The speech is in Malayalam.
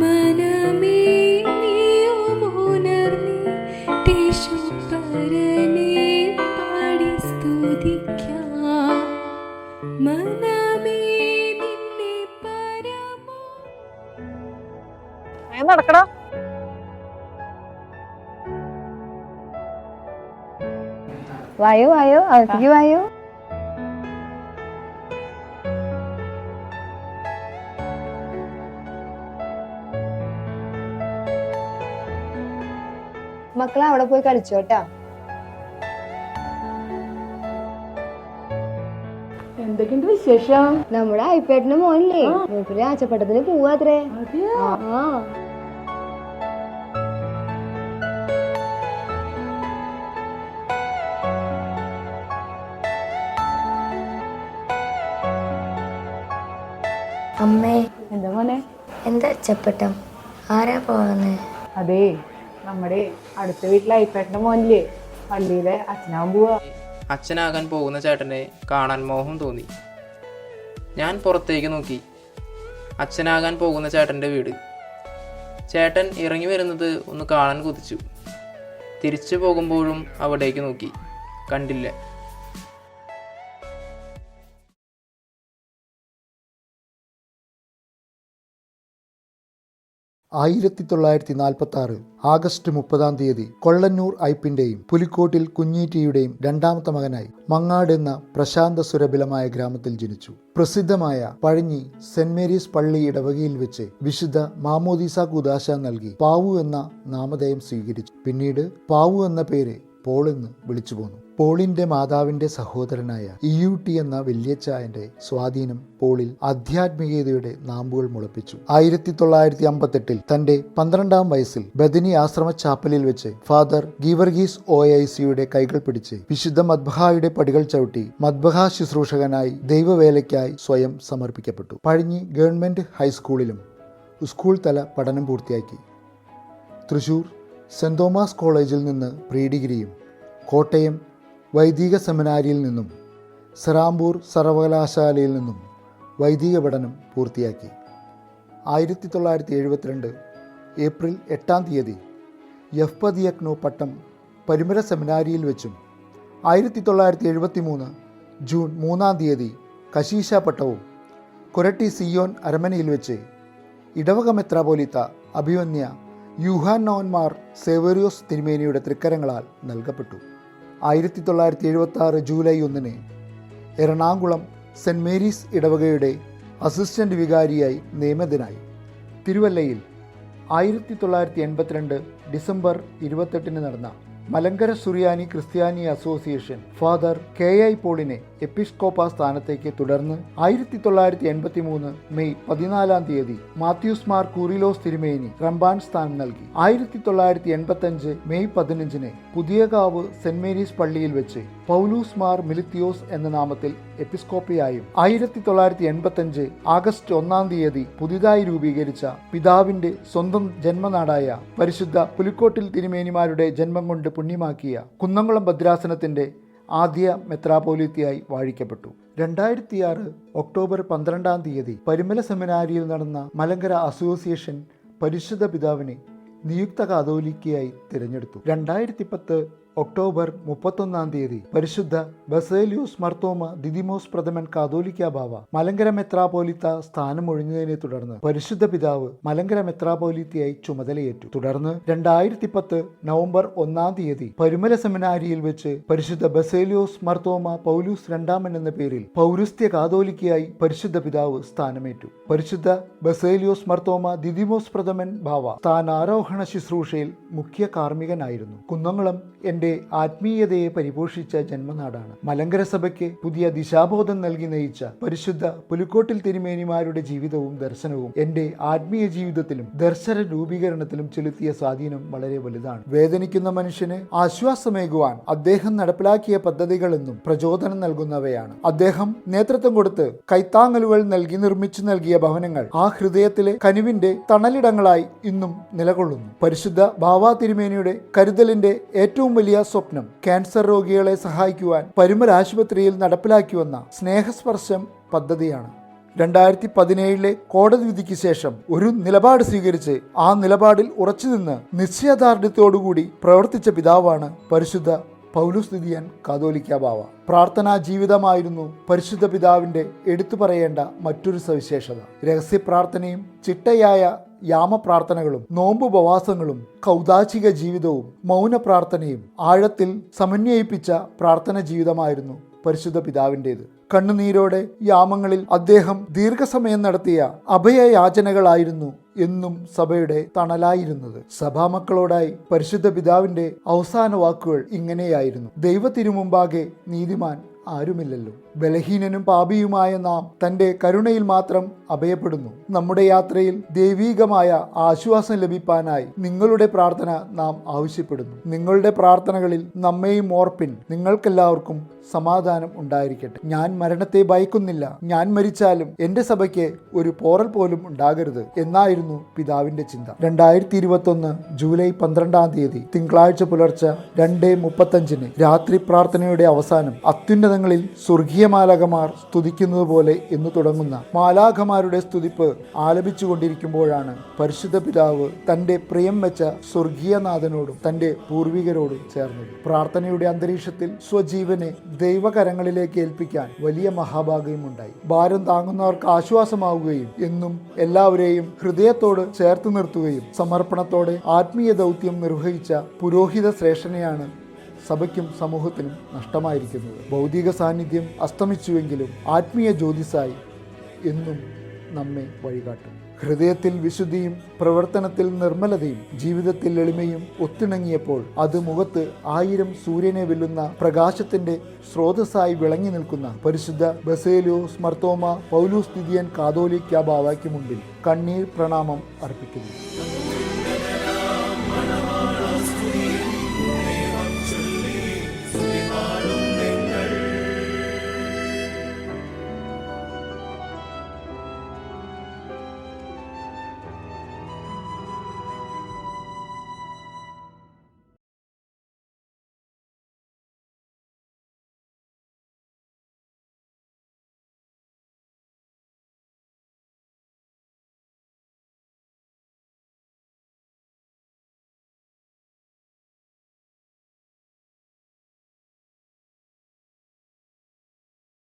മനമേ നീയുമുണർന്നീ പരനെ പാടി സ്തുതിക്കാം. മനമേ നിന്നെ പരമോ. നടക്കടാ. വായോ വായോ, അകത്തേക്ക് വായോ. മക്കളെ അവിടെ പോയി കളിച്ചോട്ടാ. എന്തൊക്കെയുണ്ട് വിശേഷം? നമ്മുടെ ഐപ്പേട്ടന്റെ മോനില്ലേ മൂപ്പര് ആച്ചപ്പട്ടത്തിന് പോവാത്രേ. അമ്മേ, എന്താ മോനെ? എന്താ അച്ചപ്പട്ടം? ആരാ പോകുന്നേ? അതെ, നമ്മുടെ അടുത്ത വീട്ടിലെ ഐപ്പേട്ടന്റെ മോനില്ലേ പള്ളിയിലെ അച്ഛനാവാൻ പോവാ. അച്ഛനാകാൻ പോകുന്ന ചേട്ടനെ കാണാൻ മോഹം തോന്നി. ഞാൻ പുറത്തേക്ക് നോക്കി. അച്ഛനാകാൻ പോകുന്ന ചേട്ടൻ്റെ വീട്. ചേട്ടൻ ഇറങ്ങി വരുന്നത് ഒന്ന് കാണാൻ കൊതിച്ചു. തിരിച്ചു പോകുമ്പോഴും അവിടേക്ക് നോക്കി. കണ്ടില്ല. 1946 ആഗസ്റ്റ് 30 കൊള്ളന്നൂർ ഐപ്പിന്റെയും പുലിക്കോട്ടിൽ കുഞ്ഞീറ്റിയുടെയും രണ്ടാമത്തെ മകനായി മങ്ങാട് എന്ന പ്രശാന്ത സുരഭിലമായ ഗ്രാമത്തിൽ ജനിച്ചു. പ്രസിദ്ധമായ പഴഞ്ഞി സെന്റ് മേരീസ് പള്ളി ഇടവകയിൽ വെച്ച് വിശുദ്ധ മാമോദീസ കൂദാശ നൽകി പാവു എന്ന നാമധേയം സ്വീകരിച്ചു. പിന്നീട് പാവു എന്ന പേര് പോൾ എന്ന് വിളിച്ചു പോന്നു. പോളിന്റെ മാതാവിന്റെ സഹോദരനായ ഇയൂട്ടി എന്ന വല്യച്ചായന്റെ സ്വാധീനം പോളിൽ ആധ്യാത്മികതയുടെ നാമ്പുകൾ മുളപ്പിച്ചു. 1958 തന്റെ 12ാം വയസ്സിൽ ബദനി ആശ്രമ ചാപ്പലിൽ വെച്ച് ഫാദർ ഗീവർഗീസ് OICയുടെ കൈകൾ പിടിച്ച് വിശുദ്ധ മദ്ബഹായുടെ പടികൾ ചവിട്ടി മദ്ബഹാ ശുശ്രൂഷകനായി ദൈവവേലയ്ക്കായി സ്വയം സമർപ്പിക്കപ്പെട്ടു. പഴഞ്ഞി ഗവൺമെന്റ് ഹൈസ്കൂളിലും സ്കൂൾ തല പഠനം പൂർത്തിയാക്കി. തൃശൂർ സെന്റ് തോമസ് കോളേജിൽ നിന്ന് പ്രീ ഡിഗ്രിയും കോട്ടയം വൈദിക സെമിനാരിയിൽ നിന്നും സെറാംപൂർ സർവകലാശാലയിൽ നിന്നും വൈദിക പഠനം പൂർത്തിയാക്കി. 1972 ഏപ്രിൽ 8 യഫ്പദിയക്നോ പട്ടം പരിമര സെമിനാരിയിൽ വെച്ചും 1973 ജൂൺ 3 കശീശ പട്ടവും കൊരട്ടി സിയോൻ അരമനയിൽ വെച്ച് ഇടവക മെത്രാപോലീത്ത അഭിമന്യ യൂഹാനോന്മാർ സേവേറിയോസ് തിരുമേനിയുടെ തൃക്കരങ്ങളാൽ നൽകപ്പെട്ടു. 1976 ജൂലൈ 1 എറണാകുളം സെന്റ് മേരീസ് ഇടവകയുടെ അസിസ്റ്റന്റ് വികാരിയായി നിയമിതനായി. തിരുവല്ലയിൽ 1982 ഡിസംബർ 28 നടന്ന മലങ്കര സുറിയാനി ക്രിസ്ത്യാനി അസോസിയേഷൻ ഫാദർ KI പോളിനെ എപ്പിസ്കോപ്പ സ്ഥാനത്തേക്ക് തുടർന്ന് 1983 മെയ് 14 മാത്യൂസ് മാർ കൂറിലോസ് തിരുമേനി റംബാൻ സ്ഥാനം നൽകി. 1985 മെയ് 15 പുതിയകാവ് സെന്റ് മേരീസ് പള്ളിയിൽ വെച്ച് പൗലൂസ് മാർ മിലിത്തിയോസ് എന്ന നാമത്തിൽ എപ്പിസ്കോപ്പയായും 1985 ആഗസ്റ്റ് 1 പുതിയതായി രൂപീകരിച്ച പിതാവിന്റെ സ്വന്തം ജന്മനാടായ പരിശുദ്ധ പുലിക്കോട്ടിൽ തിരുമേനിമാരുടെ ജന്മം കൊണ്ട് പുണ്യമാക്കിയ കുന്നംകുളം ഭദ്രാസനത്തിന്റെ ആദ്യ മെത്രാപോലീത്തയായി വാഴിക്കപ്പെട്ടു. 2006 ഒക്ടോബർ 12 പരിമല സെമിനാരിയിൽ നടന്ന മലങ്കര അസോസിയേഷൻ പരിശുദ്ധ പിതാവിനെ നിയുക്ത കാതോലിക്കയായി തിരഞ്ഞെടുത്തു. 2010 ഒക്ടോബർ 31 പരിശുദ്ധ ബസേലിയോസ് മർത്തോമ ദിദിമോസ് പ്രഥമൻ കാതോലിക്ക ബാവ മലങ്കര മെത്രാപോലിത്ത സ്ഥാനമൊഴിഞ്ഞതിനെ തുടർന്ന് പരിശുദ്ധ പിതാവ് മലങ്കര മെത്രാപോലിത്തയായി ചുമതലയേറ്റു. തുടർന്ന് 2010 നവംബർ 1 പരിമല സെമിനാരിയിൽ വെച്ച് പരിശുദ്ധ ബസേലിയോസ് മർത്തോമ പൗലൂസ് രണ്ടാമൻ എന്ന പേരിൽ പൗരസ്ത്യ കാതോലിക്കയായി പരിശുദ്ധ പിതാവ് സ്ഥാനമേറ്റു. പരിശുദ്ധ ബസേലിയോസ് മർത്തോമ ദിദിമോസ് പ്രഥമൻ ബാവ സ്ഥാനാരോഹണ ശുശ്രൂഷയിൽ മുഖ്യ കാർമ്മികനായിരുന്നു. കുന്നംകുളം എന്റെ ആത്മീയതയെ പരിപോഷിച്ച ജന്മനാടാണ്. മലങ്കര സഭയ്ക്ക് പുതിയ ദിശാബോധം നൽകി നയിച്ച പരിശുദ്ധ പുലിക്കോട്ടിൽ തിരുമേനിമാരുടെ ജീവിതവും ദർശനവും എന്റെ ആത്മീയ ജീവിതത്തിലും ദർശന രൂപീകരണത്തിലും ചെലുത്തിയ സ്വാധീനം വളരെ വലുതാണ്. വേദനിക്കുന്ന മനുഷ്യന് ആശ്വാസമേകുവാൻ അദ്ദേഹം നടപ്പിലാക്കിയ പദ്ധതികളെന്നും പ്രചോദനം നൽകുന്നവയാണ്. അദ്ദേഹം നേതൃത്വം കൊടുത്ത് കൈത്താങ്ങലുകൾ നൽകി നിർമ്മിച്ചു നൽകിയ ഭവനങ്ങൾ ആ ഹൃദയത്തിലെ കനിവിന്റെ തണലിടങ്ങളായി ഇന്നും നിലകൊള്ളുന്നു. പരിശുദ്ധ ബാവാ തിരുമേനിയുടെ കരുതലിന്റെ ഏറ്റവും വലിയ സ്വപ്നം ക്യാൻസർ രോഗികളെ സഹായിക്കുവാൻ പരിമല ആശുപത്രിയിൽ നടപ്പിലാക്കി വന്ന സ്നേഹസ്പർശം പദ്ധതിയാണ്. 2017 കോടതി വിധിക്ക് ശേഷം ഒരു നിലപാട് സ്വീകരിച്ച് ആ നിലപാടിൽ ഉറച്ചുനിന്ന് നിശ്ചയദാർഢ്യത്തോടുകൂടി പ്രവർത്തിച്ച പിതാവാണ് പരിശുദ്ധ പൗലോസ് ദിദിയൻ കാതോലിക്ക ബാവ. പ്രാർത്ഥനാ ജീവിതമായിരുന്നു പരിശുദ്ധ പിതാവിൻ്റെ എടുത്തു പറയേണ്ട മറ്റൊരു സവിശേഷത. രഹസ്യ പ്രാർത്ഥനയും ചിട്ടയായ യാമപ്രാർത്ഥനകളും നോമ്പുപവാസങ്ങളും കൗദാചിക ജീവിതവും മൗന പ്രാർത്ഥനയും ആഴത്തിൽ സമന്വയിപ്പിച്ച പ്രാർത്ഥന ജീവിതമായിരുന്നു പരിശുദ്ധ പിതാവിൻ്റേത്. കണ്ണുനീരോടെ യാമങ്ങളിൽ അദ്ദേഹം ദീർഘസമയം നടത്തിയ അഭയയാചനകളായിരുന്നു എന്നും സഭയുടെ തണലായിരുന്നത്. സഭാമക്കളോടായി പരിശുദ്ധ പിതാവിൻ്റെ അവസാന വാക്കുകൾ ഇങ്ങനെയായിരുന്നു: ദൈവത്തിനുമുമ്പാകെ നീതിമാൻ ആരുമില്ലല്ലോ. ബലഹീനനും പാപിയുമായ നാം തൻ്റെ കരുണയിൽ മാത്രം അഭയപ്പെടുന്നു. നമ്മുടെ യാത്രയിൽ ദൈവീകമായ ആശ്വാസം ലഭിക്കാനായി നിങ്ങളുടെ പ്രാർത്ഥന നാം ആവശ്യപ്പെടുന്നു. നിങ്ങളുടെ പ്രാർത്ഥനകളിൽ നമ്മെയും ഓർപ്പിൻ. നിങ്ങൾക്കെല്ലാവർക്കും സമാധാനം ഉണ്ടായിരിക്കട്ടെ. ഞാൻ മരണത്തെ ഭയക്കുന്നില്ല. ഞാൻ മരിച്ചാലും എൻ്റെ സഭയ്ക്ക് ഒരു പോറൽ പോലും ഉണ്ടാകരുത് എന്നായിരുന്നു പിതാവിൻ്റെ ചിന്ത. 2021 ജൂലൈ 12 തിങ്കളാഴ്ച പുലർച്ചെ 2:35 രാത്രി പ്രാർത്ഥനയുടെ അവസാനം അത്യുന്നതങ്ങളിൽ സ്വർഗീയമാലാഖമാർ സ്തുതിക്കുന്നത് പോലെ എന്ന് തുടങ്ങുന്ന മാലാഖമാരുടെ സ്തുതിപ്പ് ആലപിച്ചുകൊണ്ടിരിക്കുമ്പോഴാണ് പരിശുദ്ധ പിതാവ് തൻ്റെ പ്രിയം വെച്ച സ്വർഗീയനാഥനോടും തൻ്റെ പൂർവികരോടും ചേർന്നത്. പ്രാർത്ഥനയുടെ അന്തരീക്ഷത്തിൽ സ്വജീവനെ ദൈവകരങ്ങളിലേക്ക് ഏൽപ്പിക്കാൻ വലിയ മഹാഭാഗ്യമുണ്ടായി. ഭാരം താങ്ങുന്നവർക്ക് ആശ്വാസമാവുകയും എന്നും എല്ലാവരെയും ഹൃദയത്തോട് ചേർത്ത് നിർത്തുകയും സമർപ്പണത്തോടെ ആത്മീയ ദൗത്യം നിർവഹിച്ച പുരോഹിത ശ്രേഷ്ഠനെയാണ് സഭയ്ക്കും സമൂഹത്തിനും നഷ്ടമായിരിക്കുന്നത്. ഭൗതിക സാന്നിധ്യം അസ്തമിച്ചുവെങ്കിലും ആത്മീയ ജ്യോതിസായി എന്നും നമ്മെ വഴികാട്ടും. ഹൃദയത്തിൽ വിശുദ്ധിയും പ്രവർത്തനത്തിൽ നിർമ്മലതയും ജീവിതത്തിൽ എളിമയും ഒത്തിണങ്ങിയപ്പോൾ അത് മുഖത്ത് 1000 സൂര്യനെ വെല്ലുന്ന പ്രകാശത്തിന്റെ സ്രോതസ്സായി വിളങ്ങി നിൽക്കുന്ന പരിശുദ്ധ ബസേലിയോസ് മർത്തോമ പൗലോസ് ദിദിയൻ കാതോലിക്ക ബാവയ്ക്ക് മുമ്പിൽ കണ്ണീർ പ്രണാമം അർപ്പിക്കുന്നു.